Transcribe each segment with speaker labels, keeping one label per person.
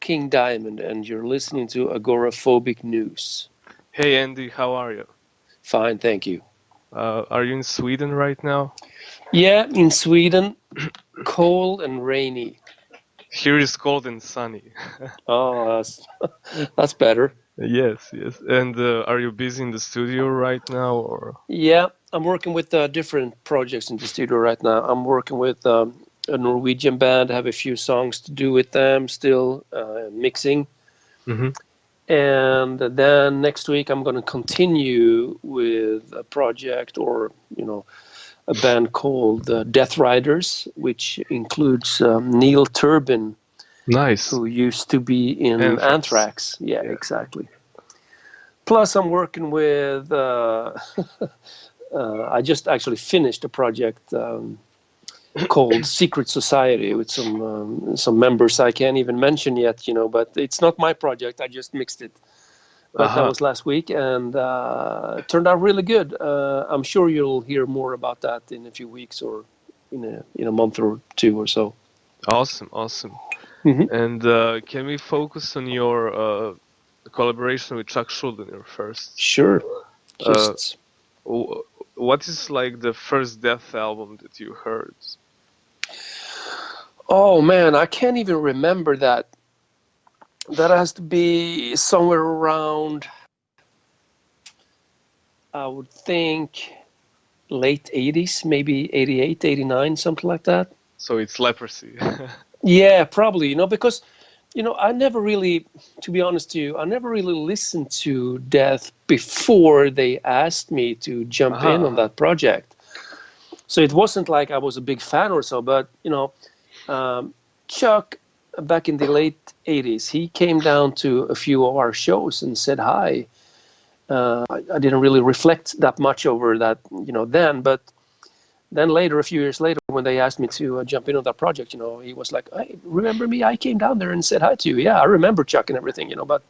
Speaker 1: King Dimond, and you're listening to Agoraphobic News.
Speaker 2: Hey Andy, how are you?
Speaker 1: Fine, thank you.
Speaker 2: Are you in Sweden right now?
Speaker 1: Yeah, in Sweden, cold and rainy.
Speaker 2: Here is cold and sunny.
Speaker 1: Oh, that's better.
Speaker 2: Yes, yes. And are you busy in the studio right now, or?
Speaker 1: Yeah, I'm working with different projects in the studio right now. I'm working with a Norwegian band. I have a few songs to do with them still, mixing.
Speaker 2: Hmm.
Speaker 1: And then next week, I'm going to continue with a project or, a band called Death Riders, which includes Neil Turbin,
Speaker 2: Nice.
Speaker 1: who used to be in
Speaker 2: Anthrax.
Speaker 1: Anthrax. Yeah,
Speaker 2: Yeah.
Speaker 1: exactly. Plus, I'm working with. I just actually finished a project called Secret Society with some members I can't even mention yet, But it's not my project. I just mixed it. But that
Speaker 2: Uh-huh.
Speaker 1: was last week, and it turned out really good. I'm sure you'll hear more about that in a few weeks or in a month or two or so.
Speaker 2: Awesome, awesome.
Speaker 1: Hmm.
Speaker 2: And can we focus on your collaboration with Chuck Schuldiner first?
Speaker 1: Sure.
Speaker 2: Uh,
Speaker 1: Just
Speaker 2: what is like the first Death album that you heard?
Speaker 1: oh man, I can't even remember that. That has to be somewhere around, I would think, late 80s, maybe 88, 89, something like that.
Speaker 2: So it's Leprosy.
Speaker 1: Yeah, probably, because, I never really, to be honest to you, I never really listened to Death before they asked me to jump in on
Speaker 2: Uh-huh.
Speaker 1: that project. So it wasn't like I was a big fan or so, but, Chuck, back in the late 80s, he came down to a few of our shows and said hi. I didn't really reflect that much over that, then, but then later, a few years later, when they asked me to jump in on that project, he was like, "Hey, remember me? I came down there and said hi to you. Yeah, I remember Chuck and everything, but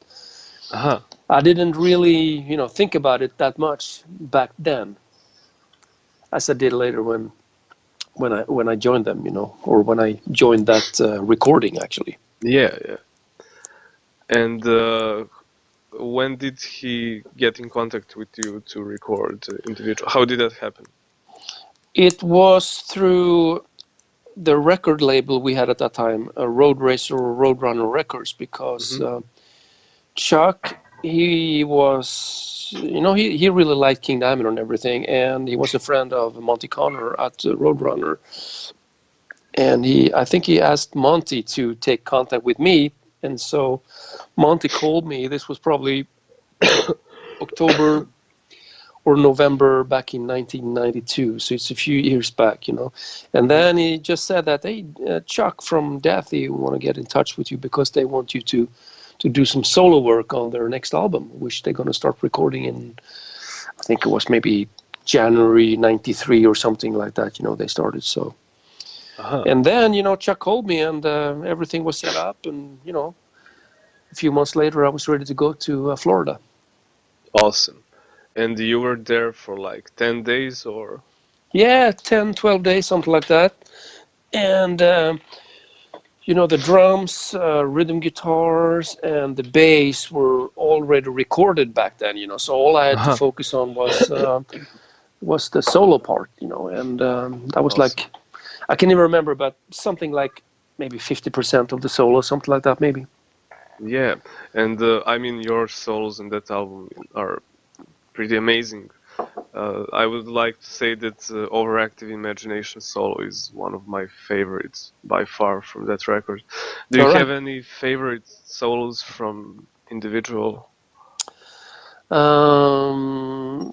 Speaker 2: Uh-huh.
Speaker 1: I didn't really, think about it that much back then, as I did later when I joined them, or when I joined that recording actually.
Speaker 2: Yeah, yeah. And when did he get in contact with you to record individual? How did that happen?
Speaker 1: It was through the record label we had at that time, Road Racer or Roadrunner Records, because
Speaker 2: Hmm.
Speaker 1: Chuck, he was, he really liked King Diamond and everything, and he was a friend of Monty Connor at Roadrunner, and I think he asked Monty to take contact with me, and so Monty called me. This was probably October or November back in 1992, so it's a few years back, And
Speaker 2: Hmm.
Speaker 1: then he just said that, hey, Chuck from Death, they want to get in touch with you because they want you to do some solo work on their next album, which they're going to start recording in, I think it was maybe January 93 or something like that, they started. So,
Speaker 2: Uh-huh.
Speaker 1: and then, Chuck called me and everything was set up. And, a few months later, I was ready to go to Florida.
Speaker 2: Awesome. And you were there for like 10 days or?
Speaker 1: Yeah, 10, 12 days, something like that. And, the drums, rhythm guitars, and the bass were already recorded back then, So all I had to
Speaker 2: Uh-huh.
Speaker 1: focus on was the solo part, and that was
Speaker 2: Awesome.
Speaker 1: like, I can't even remember, but something like maybe 50% of the solo, something like that, maybe.
Speaker 2: Yeah. And I mean, your solos in that album are pretty amazing. I would like to say that Overactive Imagination solo is one of my favorites by far from that record. Do you
Speaker 1: All right.
Speaker 2: have any favorite solos from individual?
Speaker 1: Um,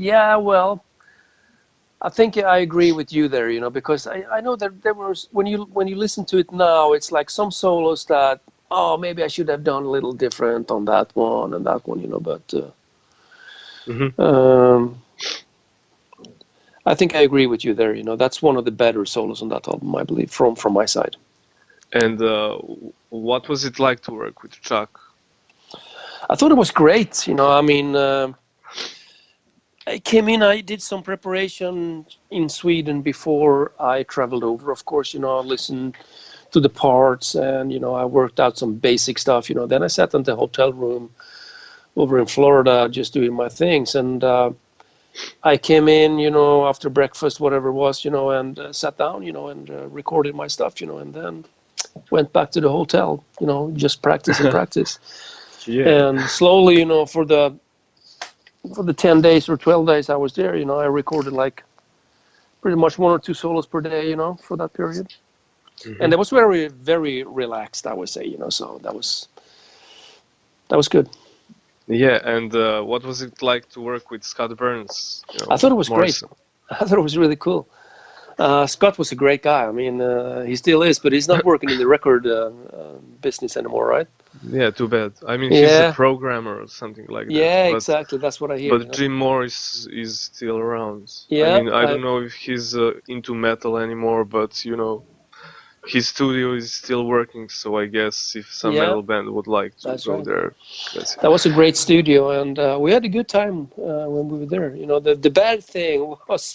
Speaker 1: yeah, well, I think I agree with you there, because I know that there was when you listen to it now, it's like some solos that, oh, maybe I should have done a little different on that one and that one, but
Speaker 2: Hmm.
Speaker 1: um, I think I agree with you there. That's one of the better solos on that album, I believe, from my side.
Speaker 2: And what was it like to work with Chuck?
Speaker 1: I thought it was great. I mean, I came in. I did some preparation in Sweden before I traveled over. Of course, I listened to the parts, and I worked out some basic stuff. Then I sat in the hotel room over in Florida just doing my things, and I came in, after breakfast, whatever it was, and sat down, and recorded my stuff, and then went back to the hotel, just practice and practice.
Speaker 2: Yeah.
Speaker 1: And slowly, for the 10 days or 12 days I was there, I recorded like pretty much 1 or 2 solos per day, for that period.
Speaker 2: Mm-hmm.
Speaker 1: And it was very, very relaxed, I would say, so that was good.
Speaker 2: Yeah, and what was it like to work with Scott Burns?
Speaker 1: I thought it was
Speaker 2: Morrison?
Speaker 1: great. I thought it was really cool. Scott was a great guy. I mean, he still is, but he's not working in the record business anymore, right?
Speaker 2: Yeah, too bad. I mean, he's a
Speaker 1: Yeah.
Speaker 2: programmer or something like that.
Speaker 1: Yeah,
Speaker 2: But
Speaker 1: exactly. That's what I hear.
Speaker 2: but Jim Morris is still around. I
Speaker 1: Yeah,
Speaker 2: mean, I don't know if he's into metal anymore, but his studio is still working. So I guess if some
Speaker 1: Yeah,
Speaker 2: metal band would like to
Speaker 1: that's
Speaker 2: go
Speaker 1: right.
Speaker 2: there, that's it.
Speaker 1: That was a great studio, and we had a good time when we were there. The bad thing was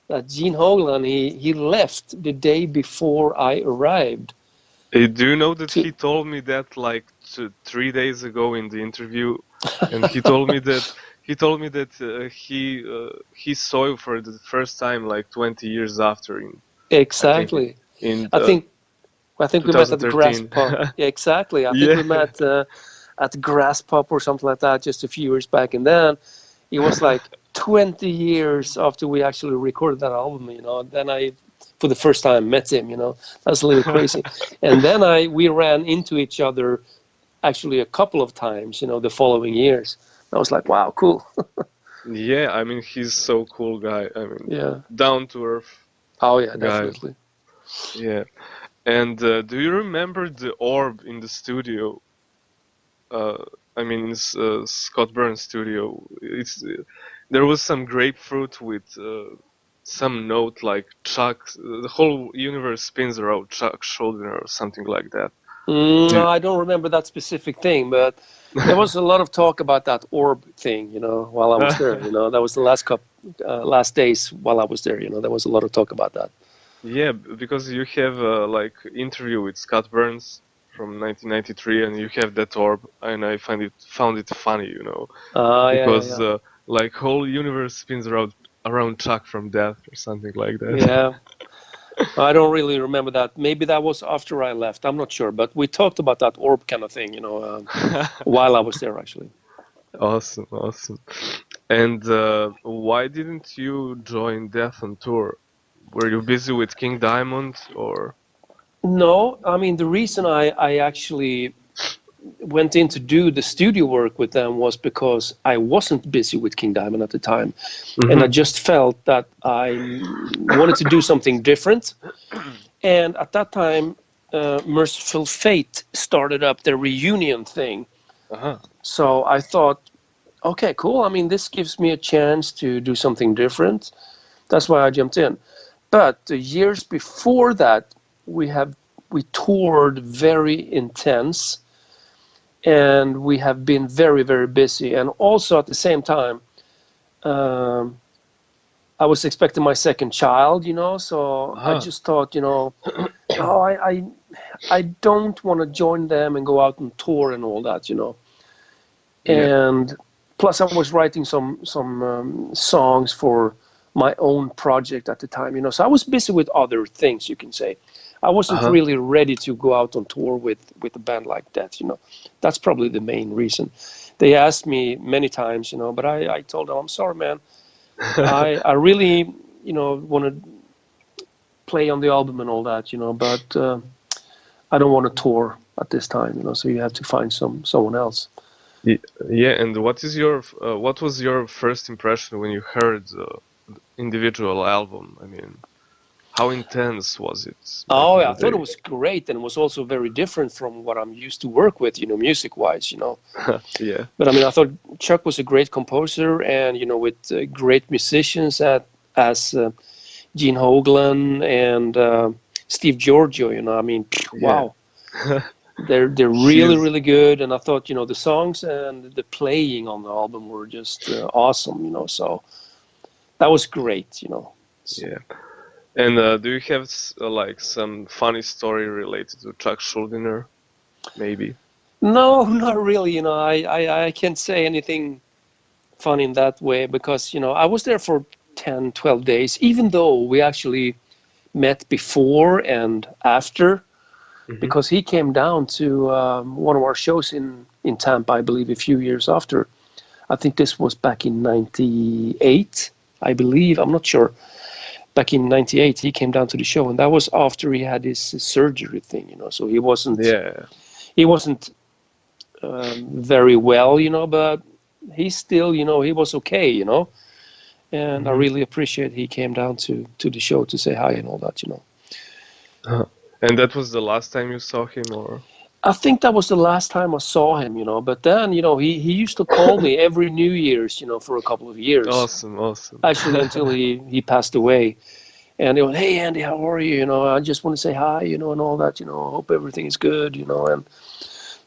Speaker 1: that Gene Hoglan, he left the day before I arrived.
Speaker 2: Do you know that he told me that like 3 days ago in the interview, and he told me that he saw you for the first time like 20 years after
Speaker 1: Exactly.
Speaker 2: in
Speaker 1: I think we met at the Grass
Speaker 2: 2013.
Speaker 1: Pub. Yeah, exactly. I think we
Speaker 2: Yeah.
Speaker 1: met at the Grass Pub or something like that just a few years back, and then it was like 20 years after we actually recorded that album. Then I, for the first time, met him. That's a little crazy. And then we ran into each other actually a couple of times. The following years. I was like, wow, cool.
Speaker 2: Yeah, I mean he's so cool guy. I mean,
Speaker 1: Yeah.
Speaker 2: down to earth
Speaker 1: Oh yeah,
Speaker 2: guy.
Speaker 1: definitely.
Speaker 2: Yeah. And do you remember the orb in the studio? I mean, in Scott Burns' studio, there was some grapefruit with some note like Chuck. The whole universe spins around Chuck Schuldiner or something like that.
Speaker 1: No, I don't remember that specific thing, but there was a lot of talk about that orb thing, while I was there. That was the last days while I was there. There was a lot of talk about that.
Speaker 2: Yeah, because you have like interview with Scott Burns from 1993, and you have that orb, and I found it funny, because
Speaker 1: Yeah.
Speaker 2: like whole universe spins around Chuck from death or something like that.
Speaker 1: Yeah. I don't really remember that. Maybe that was after I left. I'm not sure, but we talked about that orb kind of thing, while I was there actually.
Speaker 2: Awesome, awesome. And why didn't you join Death on tour? Were you busy with King Dimond or?
Speaker 1: No, I mean the reason I actually went in to do the studio work with them was because I wasn't busy with King Dimond at the time, and I just felt that I wanted to do something different. And at that time, Merciful Fate started up their reunion thing.
Speaker 2: Uh-huh.
Speaker 1: So I thought, okay, cool. I mean, this gives me a chance to do something different. That's why I jumped in. But the years before that, we toured very intense, and we have been very, very busy. And also at the same time, I was expecting my second child, so I just thought, no, I don't want to join them and go out and tour and all that,
Speaker 2: Yeah.
Speaker 1: And plus, I was writing some songs for my own project at the time, so I was busy with other things, you can say. I wasn't really ready to go out on tour with a band like that, That's probably the main reason. They asked me many times, but I told them, I'm sorry, man. I really, want to play on the album and all that, but I don't want to tour at this time, so you have to find someone else.
Speaker 2: Yeah, and what was your first impression when you heard the individual album? I mean, how intense was it back
Speaker 1: Oh,
Speaker 2: in
Speaker 1: yeah, I
Speaker 2: the
Speaker 1: thought it
Speaker 2: day?
Speaker 1: was great, and it was also very different from what I'm used to work with, music-wise,
Speaker 2: Yeah.
Speaker 1: But I mean, I thought Chuck was a great composer, and with great musicians as Gene Hoglan and Steve Giorgio. I mean,
Speaker 2: Yeah.
Speaker 1: wow, they're really
Speaker 2: He's
Speaker 1: really good, and I thought the songs and the playing on the album were just awesome. So that was great.
Speaker 2: yeah. And do you have like some funny story related to Chuck Schuldiner, maybe?
Speaker 1: No, not really. I can't say anything fun in that way because I was there for 10, 12 days, even though we actually met before and after,
Speaker 2: Hmm.
Speaker 1: because he came down to one of our shows in Tampa, I believe, a few years after. I think this was back in 98, I believe. I'm not sure. Back in 98, he came down to the show, and that was after he had his surgery thing. So
Speaker 2: Yeah.
Speaker 1: he wasn't very well, but he still, he was okay. And I
Speaker 2: Hmm.
Speaker 1: really appreciate he came down to the show to say hi and all that.
Speaker 2: And that was the last time you saw him, or?
Speaker 1: I think that was the last time I saw him. But then, he used to call me every New Year's, for a couple of years,
Speaker 2: Awesome, awesome.
Speaker 1: actually until he passed away. And they went, "Hey Andy, how are you? I just want to say hi, and all that. I hope everything is good. And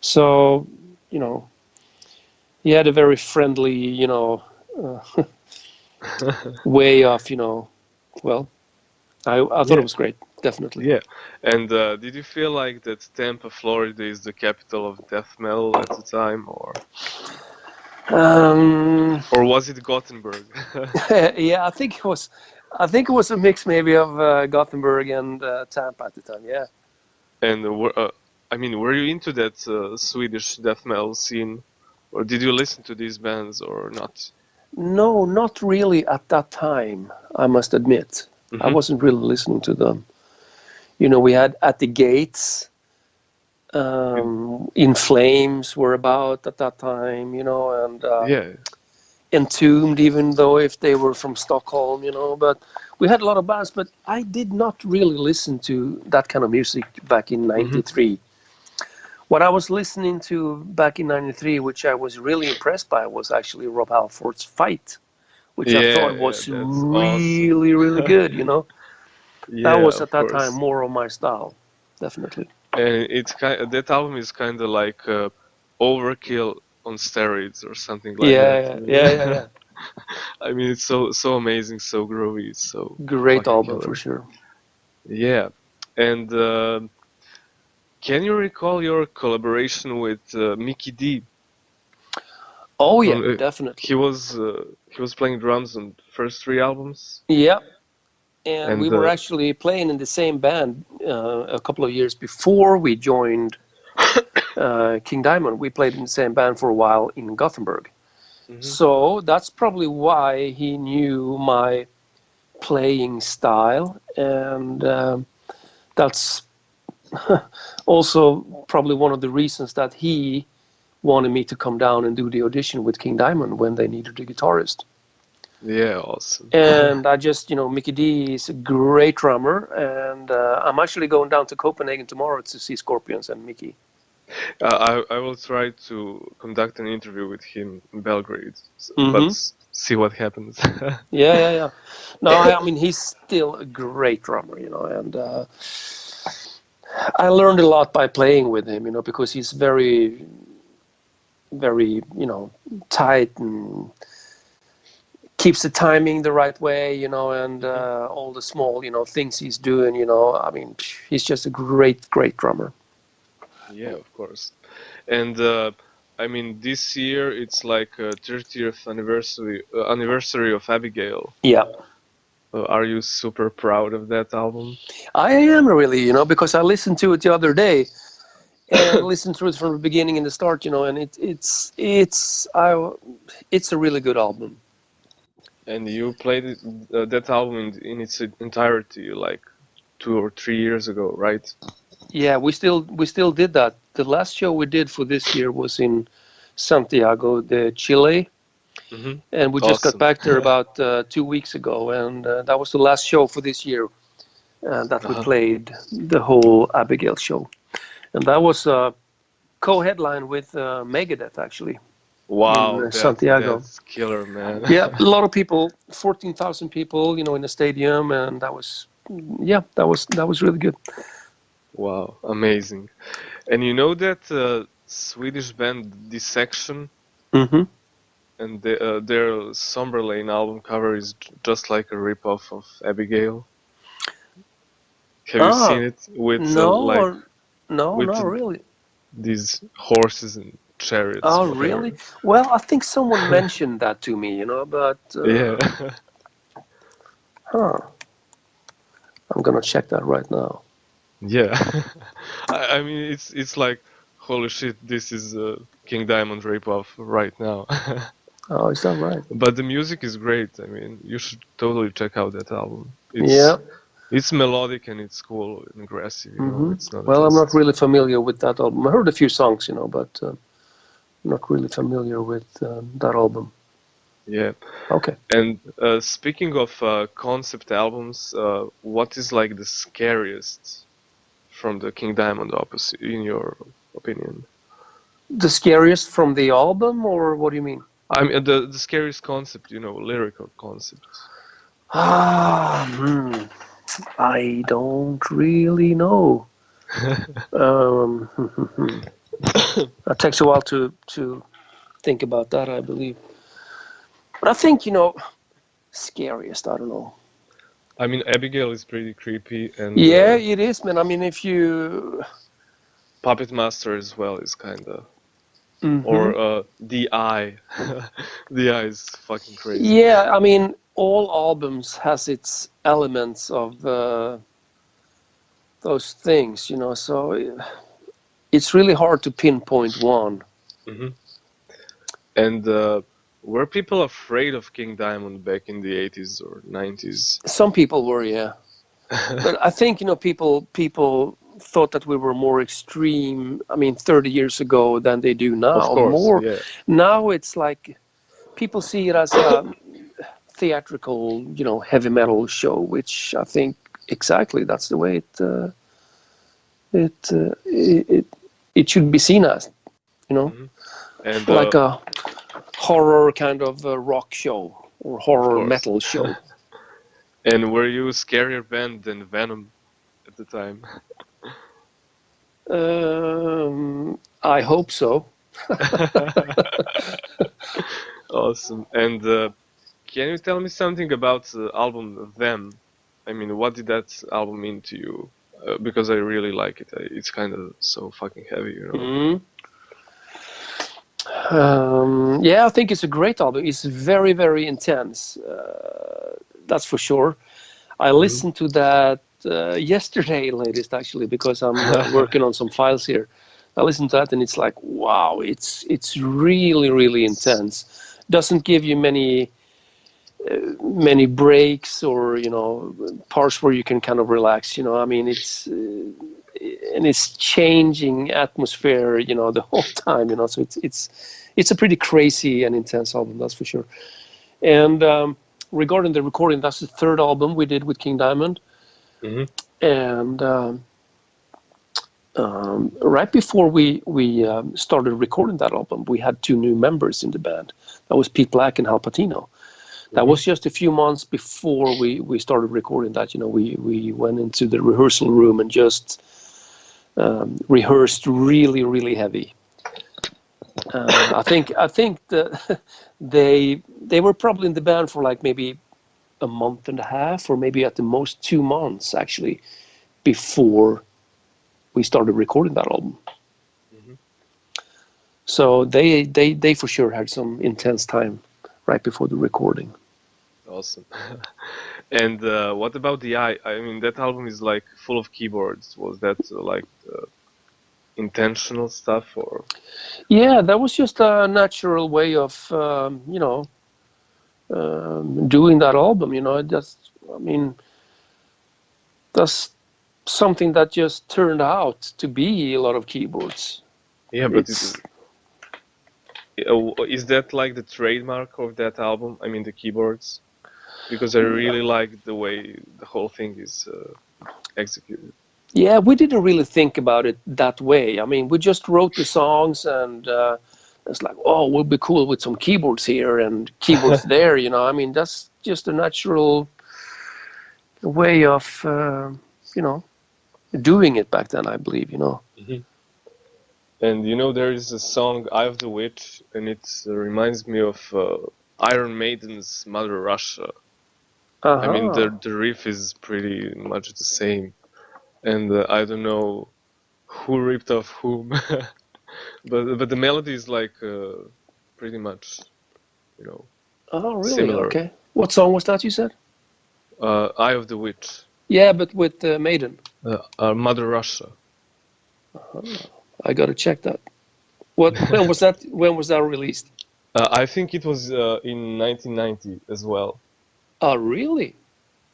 Speaker 1: so, you know, he had a very friendly, way of, well, I thought it
Speaker 2: Yeah,
Speaker 1: was great, definitely.
Speaker 2: yeah. And did you feel like that Tampa, Florida is the capital of death metal at the time,
Speaker 1: Um,
Speaker 2: or was it Gothenburg?
Speaker 1: yeah, I think it was a mix maybe of Gothenburg and Tampa at the time. Yeah.
Speaker 2: And I mean, were you into that Swedish death metal scene, or did you listen to these bands or not?
Speaker 1: No, not really at that time. I must admit, I
Speaker 2: Hmm.
Speaker 1: wasn't really listening to them. We had At the Gates, In Flames were about at that time, and
Speaker 2: Yeah.
Speaker 1: Entombed, even though if they were from Stockholm. But we had a lot of bands, but I did not really listen to that kind of music back in
Speaker 2: Hmm.
Speaker 1: '93. What I was listening to back in '93, which I was really impressed by, was actually Rob Halford's Fight, which I
Speaker 2: Yeah,
Speaker 1: thought
Speaker 2: yeah,
Speaker 1: was
Speaker 2: that's awesome.
Speaker 1: really, really good. That
Speaker 2: Yeah,
Speaker 1: was at
Speaker 2: of
Speaker 1: that time
Speaker 2: course.
Speaker 1: more of my style, definitely.
Speaker 2: And it's kind that album is kind of like Overkill on steroids or something like that.
Speaker 1: Yeah, yeah, yeah, yeah.
Speaker 2: I mean, it's so amazing, so groovy, it's so
Speaker 1: Great
Speaker 2: fucking
Speaker 1: album for
Speaker 2: killer.
Speaker 1: sure.
Speaker 2: Yeah. And can you recall your collaboration with Mikkey Dee
Speaker 1: Oh
Speaker 2: from
Speaker 1: yeah, definitely.
Speaker 2: he was playing drums on the first three albums,
Speaker 1: Yeah, and we
Speaker 2: and
Speaker 1: were actually playing in the same band a couple of years before we joined King Dimond. We played in the same band for a while in Gothenburg.
Speaker 2: mhm.
Speaker 1: So that's probably why he knew my playing style, and that's also probably one of the reasons that he wanted me to come down and do the audition with King Dimond when they needed a guitarist.
Speaker 2: Yeah, awesome.
Speaker 1: And I just, Mikkey Dee is a great drummer, and I'm actually going down to Copenhagen tomorrow to see Scorpions and Mickey.
Speaker 2: I will try to conduct an interview with him in Belgrade, but
Speaker 1: Mm-hmm.
Speaker 2: see what happens.
Speaker 1: Yeah, yeah, yeah. No, I mean he's still a great drummer, and I learned a lot by playing with him, because he's very, very, tight and keeps the timing the right way, and
Speaker 2: Mhm.
Speaker 1: all the small, things he's doing. I mean, he's just a great, great drummer.
Speaker 2: Yeah, of course. And I mean, this year it's like a 30th anniversary of Abigail.
Speaker 1: Yeah,
Speaker 2: Are you super proud of that album?
Speaker 1: I am really, because I listened to it the other day and listened to it from the beginning and the start, and it's a really good album.
Speaker 2: And you played that album in its entirety like 2 or 3 years ago, right?
Speaker 1: Yeah, we still did that. The last show we did for this year was in Santiago de Chile,
Speaker 2: Hmm.
Speaker 1: and we just got
Speaker 2: Awesome.
Speaker 1: back there about 2 weeks ago, and that was the last show for this year that we
Speaker 2: Uh-huh.
Speaker 1: played the whole Abigail show, and that was co-headline with Megadeth actually in
Speaker 2: Wow,
Speaker 1: Santiago.
Speaker 2: that's killer, man.
Speaker 1: Yeah, a lot of people, 14,000 people, in the stadium, and that was, yeah, that was really good.
Speaker 2: Wow, amazing. And you know that Swedish band Dissection
Speaker 1: Hmm.
Speaker 2: and their Somberlane album cover is just like a rip-off of Abigail? Have you seen
Speaker 1: Ah,
Speaker 2: it with
Speaker 1: no,
Speaker 2: like
Speaker 1: no,
Speaker 2: with
Speaker 1: no, really.
Speaker 2: these horses and chariots,
Speaker 1: Oh, really?
Speaker 2: whatever?
Speaker 1: Well, I think someone mentioned that to me, but
Speaker 2: Yeah,
Speaker 1: huh, I'm gonna check that right now.
Speaker 2: yeah. I mean, it's like holy shit, this is King Diamond ripoff right now.
Speaker 1: Oh, is that right?
Speaker 2: But the music is great. I mean, you should totally check out that album.
Speaker 1: Yeah.
Speaker 2: It's melodic and it's cool and aggressive. It's not
Speaker 1: Well, I'm not
Speaker 2: just
Speaker 1: really familiar with that album. I heard a few songs, but not really familiar with that album.
Speaker 2: yeah.
Speaker 1: Okay.
Speaker 2: And speaking of concept albums, what is like the scariest from the King Diamond opus, in your opinion?
Speaker 1: The scariest from the album, or what do you mean?
Speaker 2: I mean, the scariest concept, lyrical concept.
Speaker 1: Ah, I don't really know. Um, it takes a while to think about that, I believe. But I think scariest. I don't know.
Speaker 2: I mean, Abigail is pretty creepy, and
Speaker 1: Yeah, it is, man. I mean, if you.
Speaker 2: Puppet Master as well is kind of,
Speaker 1: Hmm.
Speaker 2: or the Eye. The Eye is fucking crazy.
Speaker 1: Yeah, I mean, all albums has its elements of those things, So it's really hard to pinpoint one.
Speaker 2: Hmm. And were people afraid of King Diamond back in the 80s or 90s?
Speaker 1: Some people were, yeah, but I think people thought that we were more extreme. I mean, 30 years ago than they do
Speaker 2: Of
Speaker 1: now.
Speaker 2: course,
Speaker 1: More
Speaker 2: yeah.
Speaker 1: now, it's like people see it as a theatrical, heavy metal show, which I think exactly that's the way it should be seen as,
Speaker 2: Hmm. And
Speaker 1: like a horror kind of rock show or
Speaker 2: of
Speaker 1: horror
Speaker 2: course.
Speaker 1: metal show.
Speaker 2: And were you a scarier band than Venom at the time?
Speaker 1: I hope so.
Speaker 2: Awesome. And can you tell me something about the album Them? I mean, what did that album mean to you? Because I really like it. It's kind of so fucking heavy.
Speaker 1: Mm. Yeah, I think it's a great album. It's very, very intense. That's for sure. I
Speaker 2: Hmm.
Speaker 1: listened to that yesterday, latest actually, because I'm working on some files here. I listened to that, and it's like, wow, it's really, really intense. Doesn't give you many breaks or parts where you can kind of relax. I mean, it's changing atmosphere. The whole time. So it's a pretty crazy and intense album, that's for sure. And regarding the recording, that's the third album we did with King Diamond.
Speaker 2: Hmm.
Speaker 1: And right before we started recording that album, we had two new members in the band. That was Pete Black and Hal Patino. That
Speaker 2: Hmm.
Speaker 1: was just a few months before we started recording that. We went into the rehearsal room and just rehearsed really, really heavy. I think that they were probably in the band for like maybe a month and a half, or maybe at the most 2 months actually, before we started recording that album.
Speaker 2: Hmm.
Speaker 1: So they for sure had some intense time right before the recording.
Speaker 2: Awesome. And what about the Eye? I mean, that album is like full of keyboards. Was that like intentional stuff or?
Speaker 1: Yeah, that was just a natural way of doing that album. I mean, that's something that just turned out to be a lot of keyboards.
Speaker 2: Yeah, but
Speaker 1: It's
Speaker 2: is that like the trademark of that album? I mean, the keyboards? Because I really like the way the whole thing is executed.
Speaker 1: Yeah, we didn't really think about it that way. I mean, we just wrote the songs, and it's like, oh, it would be cool with some keyboards here and keyboards there. I mean, that's just a natural way of doing it back then, I believe.
Speaker 2: Mhm. And there is a song "Eye of the Witch," and it reminds me of Iron Maiden's "Mother Russia." I mean, the
Speaker 1: Uh-huh.
Speaker 2: the riff is pretty much the same. and I don't know who ripped off whom, but the melody is like pretty much, you know,
Speaker 1: Oh, really?
Speaker 2: similar.
Speaker 1: Okay. What song was that you said?
Speaker 2: Eye of the Witch,
Speaker 1: Yeah, but with Maiden.
Speaker 2: Mother Russia.
Speaker 1: I gotta check that. What? When was that? When was that released?
Speaker 2: I think it was in 1990 as well.
Speaker 1: Oh, really?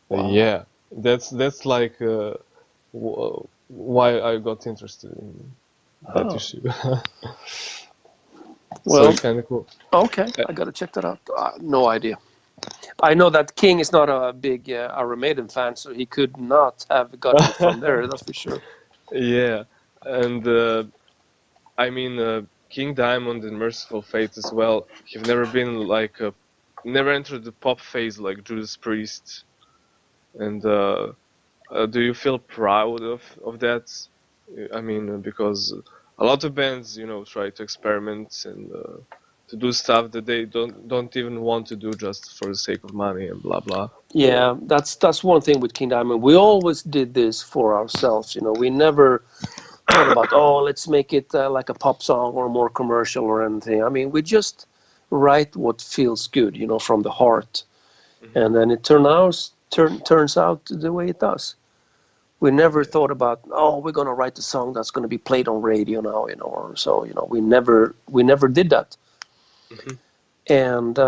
Speaker 1: Wow.
Speaker 2: Yeah, that's like why I got interested in that
Speaker 1: Oh,
Speaker 2: issue. So
Speaker 1: well,
Speaker 2: it's kind of cool.
Speaker 1: okay. I gotta check that out. No idea. I know that King is not a big Iron Maiden fan, so he could not have gotten it from there. That's for sure.
Speaker 2: Yeah, and I mean King Diamond and Merciful Fate as well have never been like never entered the pop phase like Judas Priest. And do you feel proud of that? I mean, because a lot of bands, you know, try to experiment and to do stuff that they don't even want to do just for the sake of money and blah blah.
Speaker 1: Yeah, that's one thing with King Diamond. We always did this for ourselves. You know, we never thought about, oh, let's make it like a pop song or more commercial or anything. I mean, we just write what feels good, you know, from the heart,
Speaker 2: Hmm.
Speaker 1: and then it turns out the way it does. We never
Speaker 2: Yeah.
Speaker 1: thought about, oh, we're gonna write a song that's gonna be played on radio now, you know, or so. You know, we never did that,
Speaker 2: Hmm.
Speaker 1: and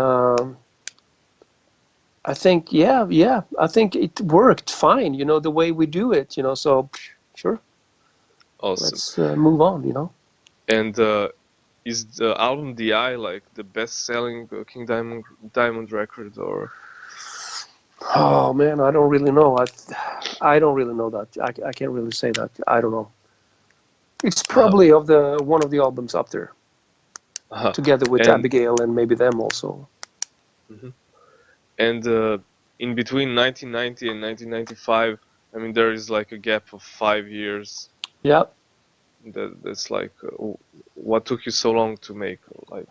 Speaker 1: I think, yeah, I think it worked fine, you know, the way we do it, you know. So, sure,
Speaker 2: Awesome.
Speaker 1: let's move on, you know.
Speaker 2: And is the album "The like the best-selling King Diamond record, or?
Speaker 1: Oh man, I don't really know. I don't really know that. I can't really say that. I don't know. It's
Speaker 2: Uh,
Speaker 1: probably of the one of the albums up there,
Speaker 2: uh,
Speaker 1: together with
Speaker 2: and
Speaker 1: Abigail and maybe them also.
Speaker 2: mhm. And in between 1990 and 1995, I mean, there is like a gap of 5 years.
Speaker 1: Yeah.
Speaker 2: That's like, what took you so long to make like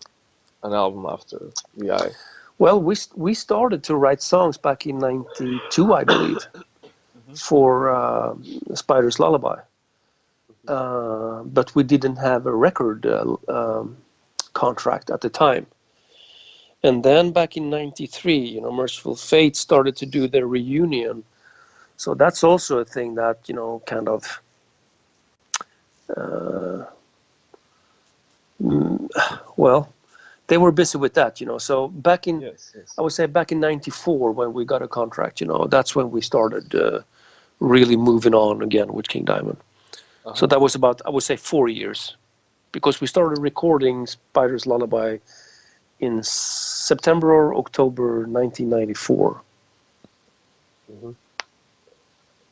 Speaker 2: an album after VI?
Speaker 1: Well, we started to write songs back in '92, I believe,
Speaker 2: Hmm.
Speaker 1: for Spider's Lullaby, but we didn't have a record contract at the time. And then back in '93, you know, Merciful Fate started to do their reunion. So that's also a thing that, you know, kind of, uh, well, they were busy with that, you know. So
Speaker 2: Yes,
Speaker 1: I
Speaker 2: yes.
Speaker 1: would say back in '94 when we got a contract, you know, that's when we started really moving on again with King Diamond. So
Speaker 2: Uh-huh.
Speaker 1: that was about, I would say, 4 years, because we started recording Spider's Lullaby in September or October 1994.
Speaker 2: Hmm.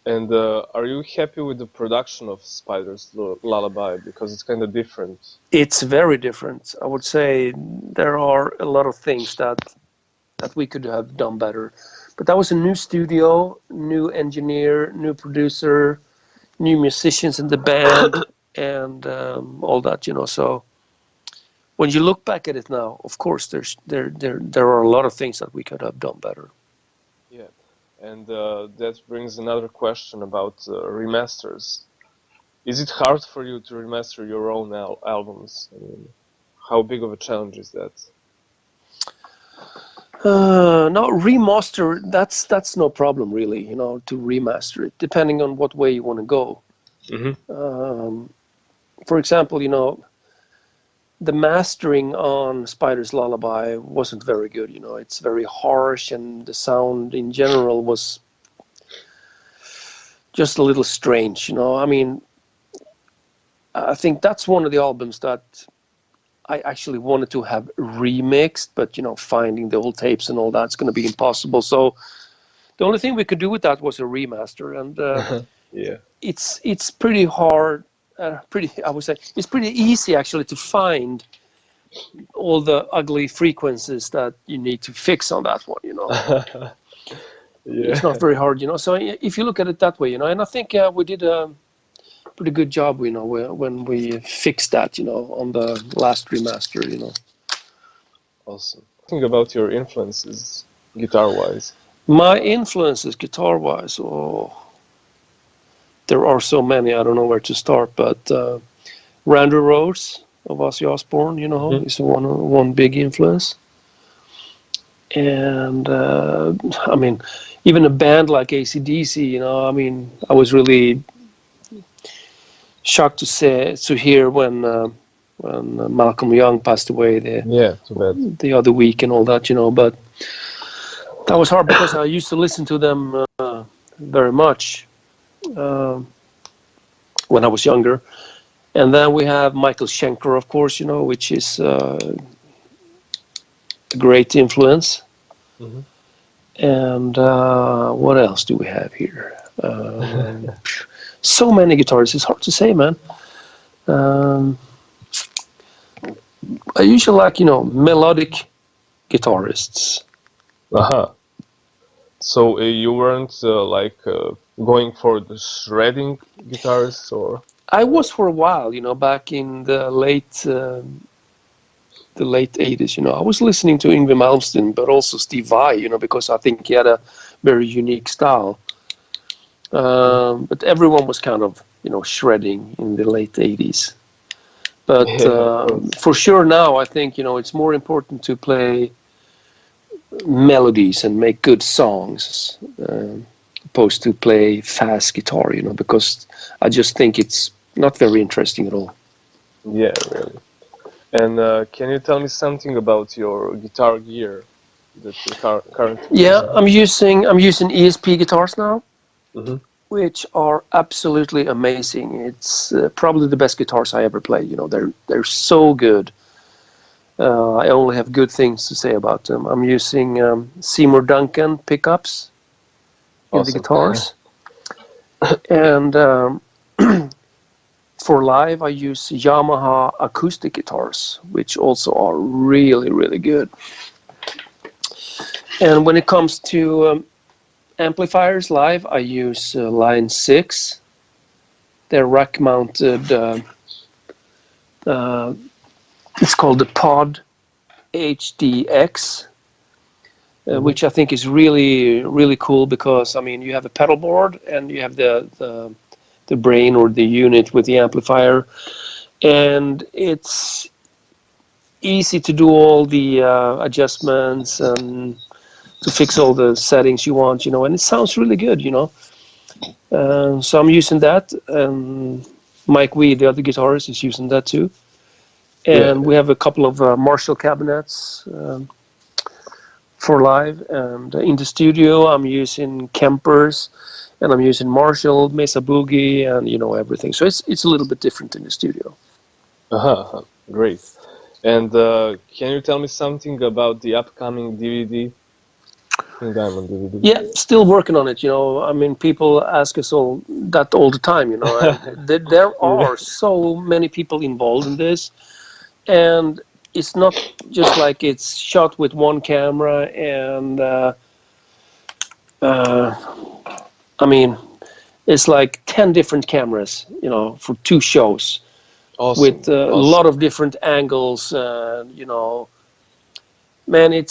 Speaker 2: And are you happy with the production of Spider's Lullaby? Because it's kind of different.
Speaker 1: It's very different. I would say there are a lot of things that we could have done better. But that was a new studio, new engineer, new producer, new musicians in the band, and all that, you know. So when you look back at it now, of course, there are a lot of things that we could have done better.
Speaker 2: Yeah. And that brings another question about remasters. Is it hard for you to remaster your own albums? I mean, how big of a challenge is that?
Speaker 1: No, remaster. That's no problem really. You know, to remaster it, depending on what way you want to go.
Speaker 2: Hmm.
Speaker 1: For example, you know, the mastering on Spider's Lullaby wasn't very good. You know, it's very harsh, and the sound in general was just a little strange. You know, I mean, I think that's one of the albums that I actually wanted to have remixed, but you know, finding the old tapes and all that's going to be impossible. So the only thing we could do with that was a remaster, and
Speaker 2: Yeah.
Speaker 1: it's pretty hard. Pretty, I would say, it's pretty easy actually to find all the ugly frequencies that you need to fix on that one. You know, it's not
Speaker 2: Yeah.
Speaker 1: very hard. You know, so if you look at it that way, you know, and I think we did a pretty good job. You know, when we fixed that. You know, on the last remaster. You know.
Speaker 2: Awesome. Think about your influences, guitar-wise.
Speaker 1: My influences guitar wise, oh, there are so many. I don't know where to start, but Randy Rhoads of Ozzy Osbourne,
Speaker 2: Hmm.
Speaker 1: is one big influence. And I mean, even a band like AC/DC, I was really shocked to hear when Malcolm Young passed away
Speaker 2: Yeah, too bad.
Speaker 1: the other week and all that, But that was hard because I used to listen to them very much um when I was younger. And then we have Michael Schenker, of course, which is a great influence.
Speaker 2: Hmm.
Speaker 1: And what else do we have here? So many guitarists. It's hard to say, man. Um, I usually like, melodic guitarists.
Speaker 2: Uh-huh. So you weren't like going for the shredding guitars, or?
Speaker 1: I was for a while, back in the late 80s. I was listening to Yngwie Malmsteen, but also Steve Vai, because I think he had a very unique style. But everyone was kind of, shredding in the late 80s. But
Speaker 2: Yeah, of course.
Speaker 1: for sure now, I think, it's more important to play melodies and make good songs, opposed to play fast guitar, because I just think it's not very interesting at all.
Speaker 2: Yeah, really. And can you tell me something about your guitar gear that you're currently
Speaker 1: Yeah,
Speaker 2: using?
Speaker 1: I'm using ESP guitars now,
Speaker 2: Hmm.
Speaker 1: which are absolutely amazing. It's probably the best guitars I ever played. They're so good. I only have good things to say about them. I'm using Seymour Duncan pickups in the
Speaker 2: Awesome.
Speaker 1: guitars, and for live I use Yamaha acoustic guitars, which also are really really good. And when it comes to amplifiers live, I use Line 6. They're rack mounted. Uh, it's called the Pod HDX,
Speaker 2: Hmm.
Speaker 1: which I think is really really cool because you have a pedal board and you have the brain or the unit with the amplifier, and it's easy to do all the adjustments and to fix all the settings you want, and it sounds really good. So I'm using that, and Mike Wee, the other guitarist, is using that too.
Speaker 2: Yeah.
Speaker 1: And we have a couple of Marshall cabinets for live. And in the studio, I'm using Kempers, and I'm using Marshall, Mesa Boogie, and everything. So it's a little bit different in the studio.
Speaker 2: Uh-huh. Great. And can you tell me something about the upcoming DVD, King Diamond DVD?
Speaker 1: Yeah, still working on it. People ask us all the time. And there
Speaker 2: Yeah.
Speaker 1: are so many people involved in this, and it's not just like it's shot with one camera and I mean it's like 10 different cameras, for two shows with
Speaker 2: Awesome.
Speaker 1: a lot
Speaker 2: Awesome.
Speaker 1: of different angles. Man, it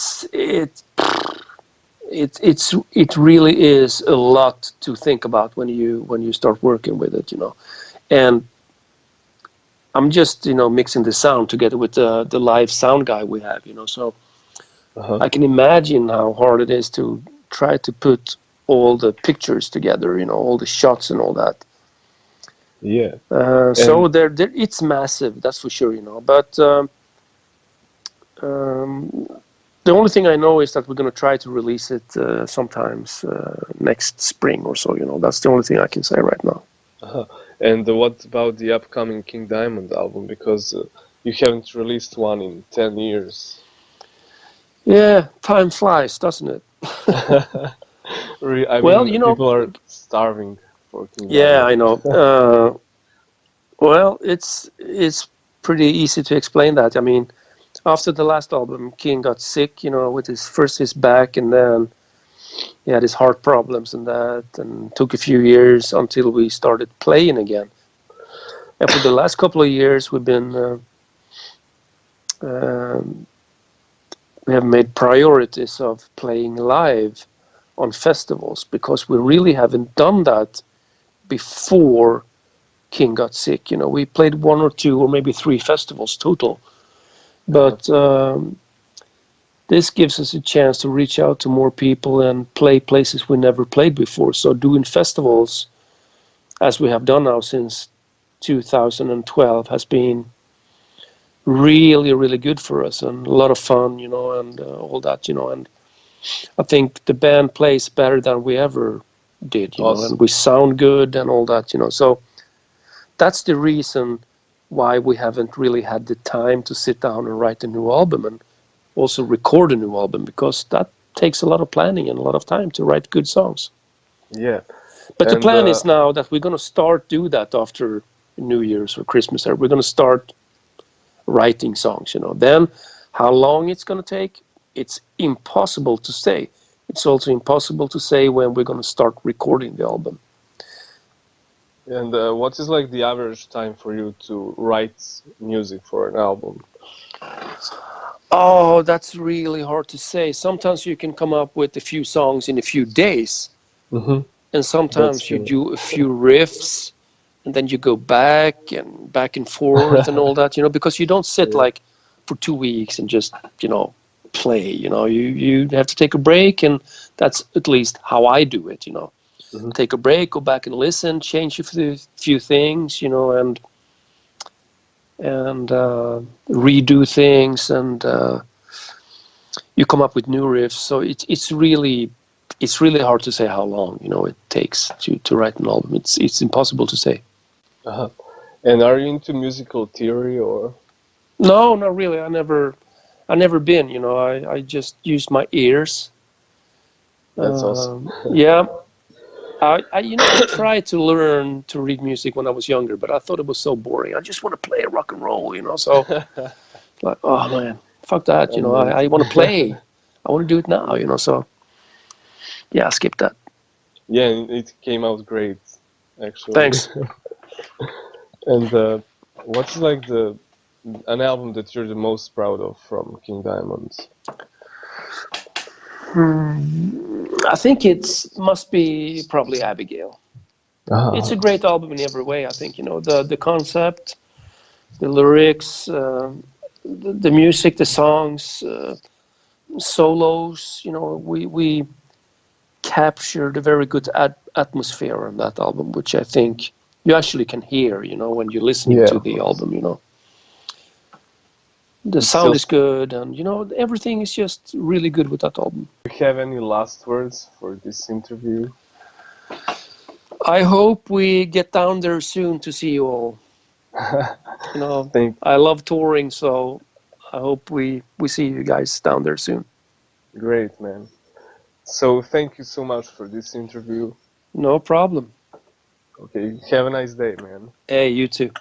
Speaker 1: really is a lot to think about when you start working with it. And I'm just mixing the sound together with the live sound guy we have. So
Speaker 2: Uh-huh.
Speaker 1: I can imagine how hard it is to try to put all the pictures together, all the shots and all that.
Speaker 2: Yeah.
Speaker 1: So
Speaker 2: And
Speaker 1: it's massive, that's for sure, But um, the only thing I know is that we're going to try to release it sometimes next spring or so. That's the only thing I can say right now.
Speaker 2: uh-huh. And what about the upcoming King Diamond album? Because you haven't released one in 10 years.
Speaker 1: Yeah, time flies, doesn't it?
Speaker 2: I
Speaker 1: Well,
Speaker 2: mean, people are starving for King
Speaker 1: yeah,
Speaker 2: Diamond.
Speaker 1: I know. Well, it's pretty easy to explain that. After the last album, King got sick, with his back, and then he had his heart problems and that, and took a few years until we started playing again. And for the last couple of years, um, we have made priorities of playing live on festivals because we really haven't done that before King got sick. You know, we played 1 or 2 or maybe 3 festivals total, but this gives us a chance to reach out to more people and play places we never played before. So doing festivals, as we have done now since 2012, has been really, really good for us and a lot of fun, you know, and all that, you know. And I think the band plays better than we ever did, you know, and we sound good and all that, you know. So that's the reason why we haven't really had the time to sit down and write a new album and also record a new album, because that takes a lot of planning and a lot of time to write good songs.
Speaker 2: Yeah.
Speaker 1: But the plan is now that we're going to start do that after New Year's or Christmas. We're going to start writing songs, you know. Then how long it's going to take, it's impossible to say. It's also impossible to say when we're going to start recording the album.
Speaker 2: And what is like the average time for you to write music for an album?
Speaker 1: Oh, that's really hard to say. Sometimes you can come up with a few songs in a few days.
Speaker 2: Mm-hmm.
Speaker 1: And sometimes you do a few riffs and then you go back and forth and all that, you know, because you don't sit like for 2 weeks and just, you know, play, you know, you have to take a break, and that's at least how I do it, you know.
Speaker 2: Mm-hmm.
Speaker 1: Take a break, go back and listen, change a few things, you know, and redo things, and you come up with new riffs. So it's really hard to say how long, you know, it takes to write an album. It's impossible to say.
Speaker 2: Uh-huh. And are you into musical theory or?
Speaker 1: No, not really. I never been. You know, I just use my ears.
Speaker 2: That's awesome.
Speaker 1: Yeah, I tried to learn to read music when I was younger, but I thought it was so boring. I just want to play rock and roll, you know. So like, oh man, fuck that. You know, I want to play. I want to do it now, you know. So yeah, I skipped that.
Speaker 2: Yeah, it came out great, actually.
Speaker 1: Thanks.
Speaker 2: And what's like an album that you're the most proud of from King Dimond?
Speaker 1: I think it must be probably Abigail. It's a great album in every way. I think, you know, the concept, the lyrics, the music, the songs, solos. You know, we captured a very good atmosphere on that album, which I think you actually can hear, you know, when you're listening to the album. You know, the sound is good, and you know, everything is just really good with that album.
Speaker 2: Do you have any last words for this interview?
Speaker 1: I hope we get down there soon to see you all. You know, I love touring, so I hope we see you guys down there soon.
Speaker 2: Great, man. So thank you so much for this interview.
Speaker 1: No problem.
Speaker 2: Okay, have a nice day, man.
Speaker 1: Hey, you too.